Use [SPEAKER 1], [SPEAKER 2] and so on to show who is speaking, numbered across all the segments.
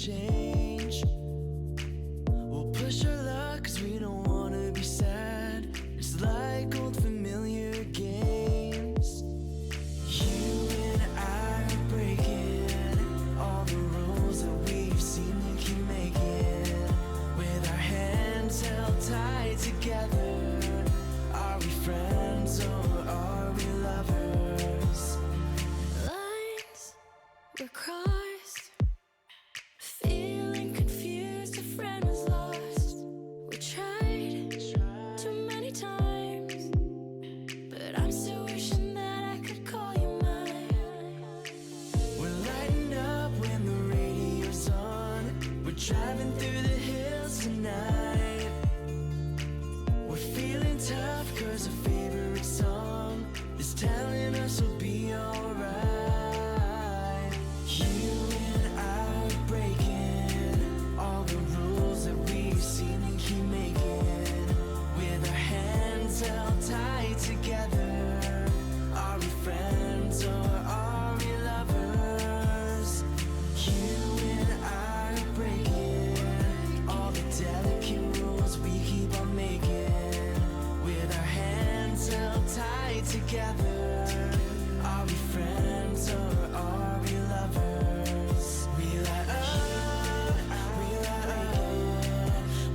[SPEAKER 1] change. We'll push our luck cause we don't wanna be sad. It's like old familiar games. You and I are breaking all the rules that we've seen to keep making. With our hands held tight together, are we friends or are we lovers?
[SPEAKER 2] Lines were crossed, feeling confused, a friend was lost. We tried too many times, but I'm still wishing that I could call you mine.
[SPEAKER 1] We're lighting up when the radio's on. We're driving through the hills tonight. We're feeling tough cause our favorite song is telling us we'll be alright. You and I are breaking all the rules that we've seen and keep making. With our hands held tight together, are we friends or are we lovers? You and I are breaking all the delicate rules we keep on making. With our hands held tight together, are we friends or are we lovers? We light up, we light up,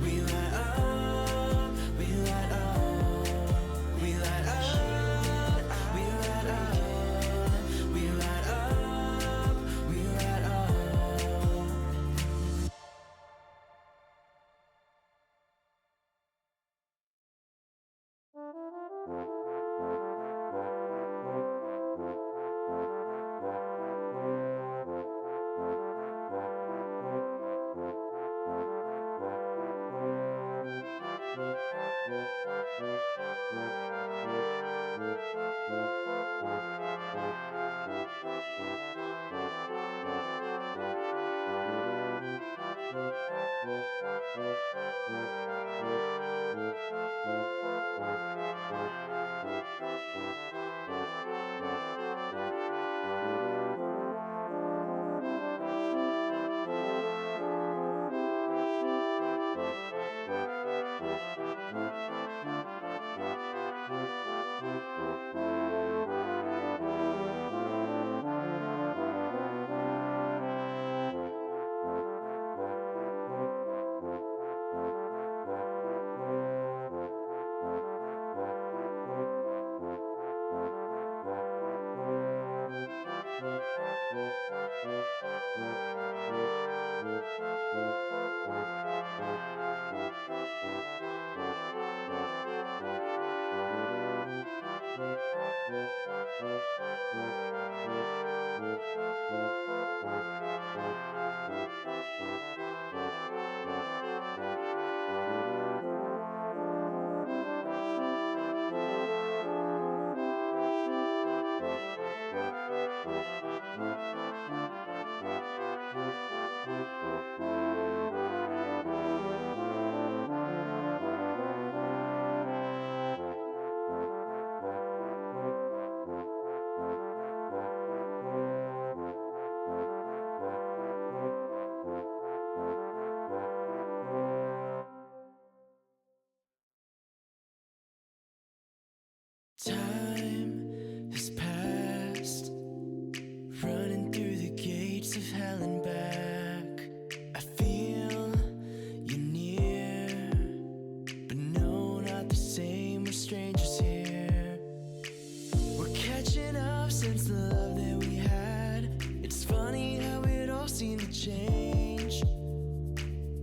[SPEAKER 1] we light up, we light up, we light up, we light up, we light up, we light up. Time has passed, running through the gates of hell and back. I feel you near, but no, not the same. We're strangers here. We're catching up since the love that we had. It's funny how it all seemed to change.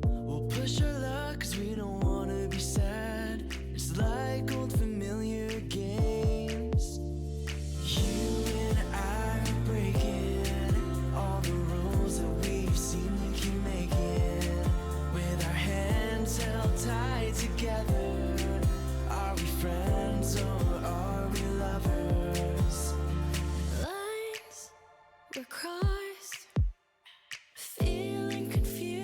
[SPEAKER 1] We'll push our luck cause we don't wanna be sad. It's like old familiar games. You and I are breaking all the rules that we've seen to keep making. With our hands held tight together, are we friends or are we lovers?
[SPEAKER 2] Lines were crossed, feeling confused.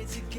[SPEAKER 1] together.